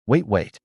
Wait.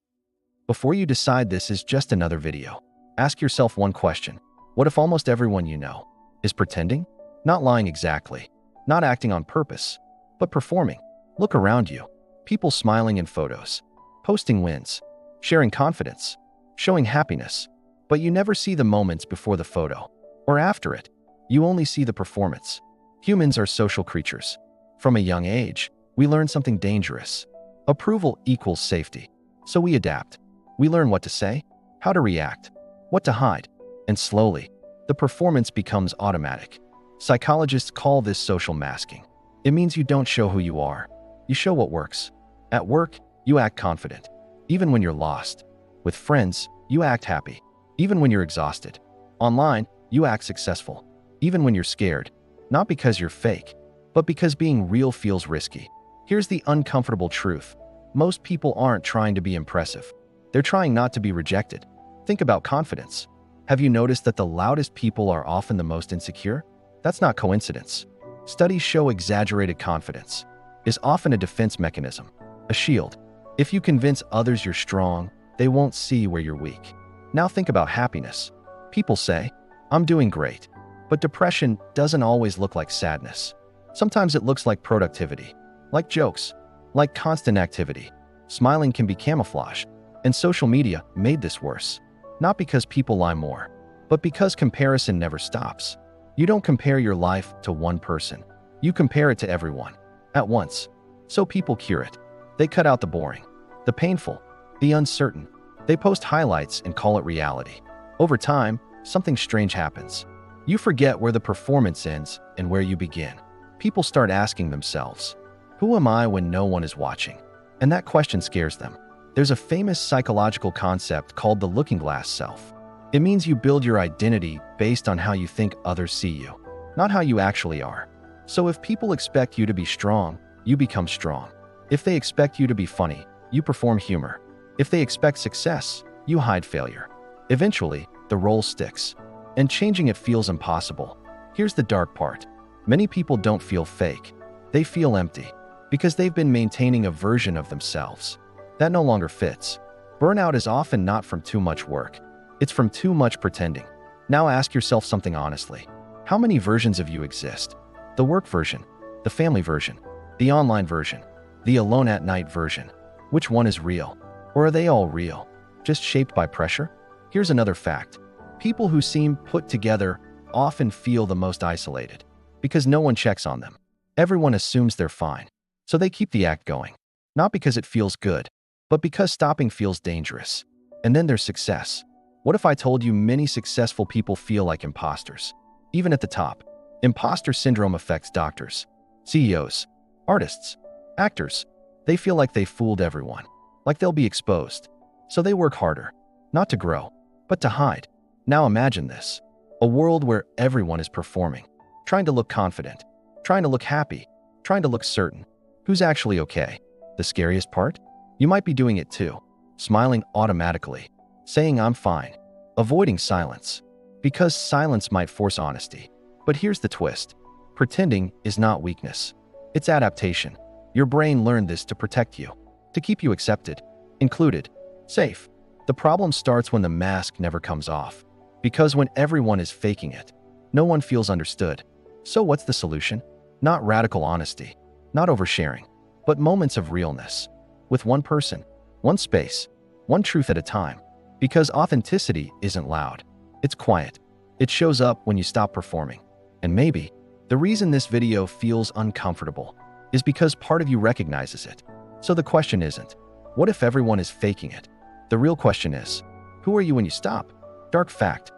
Before you decide this is just another video, ask yourself one question. What if almost everyone you know is pretending? Not lying exactly, not acting on purpose, but performing. Look around you. People smiling in photos, posting wins, sharing confidence, showing happiness. But you never see the moments before the photo or after it. You only see the performance. Humans are social creatures. From a young age, we learn something dangerous. Approval equals safety. So we adapt. We learn what to say, how to react, what to hide, and slowly, the performance becomes automatic. Psychologists call this social masking. It means you don't show who you are. You show what works. At work, you act confident, even when you're lost. With friends, you act happy, even when you're exhausted. Online, you act successful, even when you're scared. Not because you're fake, but because being real feels risky. Here's the uncomfortable truth. Most people aren't trying to be impressive. They're trying not to be rejected. Think about confidence. Have you noticed that the loudest people are often the most insecure? That's not coincidence. Studies show exaggerated confidence is often a defense mechanism, a shield. If you convince others you're strong, they won't see where you're weak. Now think about happiness. People say, "I'm doing great." But depression doesn't always look like sadness. Sometimes it looks like productivity, like jokes, like constant activity. Smiling can be camouflage, and social media made this worse. Not because people lie more, but because comparison never stops. You don't compare your life to one person. You compare it to everyone, at once. So people cure it. They cut out the boring, the painful, the uncertain. They post highlights and call it reality. Over time, something strange happens. You forget where the performance ends and where you begin. People start asking themselves, who am I when no one is watching? And that question scares them. There's a famous psychological concept called the looking glass self. It means you build your identity based on how you think others see you, not how you actually are. So if people expect you to be strong, you become strong. If they expect you to be funny, you perform humor. If they expect success, you hide failure. Eventually, the role sticks, and changing it feels impossible. Here's the dark part. Many people don't feel fake. They feel empty because they've been maintaining a version of themselves that no longer fits. Burnout is often not from too much work. It's from too much pretending. Now ask yourself something honestly. How many versions of you exist? The work version, the family version, the online version, the alone at night version. Which one is real? Or are they all real, just shaped by pressure? Here's another fact. People who seem put together often feel the most isolated because no one checks on them. Everyone assumes they're fine, so they keep the act going. Not because it feels good, but because stopping feels dangerous. And then there's success. What if I told you many successful people feel like imposters? Even at the top. Imposter syndrome affects doctors, CEOs, artists, actors. They feel like they fooled everyone, like they'll be exposed. So they work harder, not to grow, but to hide. Now imagine this, a world where everyone is performing, trying to look confident, trying to look happy, trying to look certain. Who's actually okay? The scariest part? You might be doing it too, smiling automatically, saying I'm fine, avoiding silence, because silence might force honesty. But here's the twist. Pretending is not weakness. It's adaptation. Your brain learned this to protect you, to keep you accepted, included, safe. The problem starts when the mask never comes off. Because when everyone is faking it, no one feels understood. So what's the solution? Not radical honesty, not oversharing, but moments of realness. With one person, one space, one truth at a time. Because authenticity isn't loud. It's quiet. It shows up when you stop performing. And maybe the reason this video feels uncomfortable is because part of you recognizes it. So the question isn't, what if everyone is faking it? The real question is, who are you when you stop? Dark fact.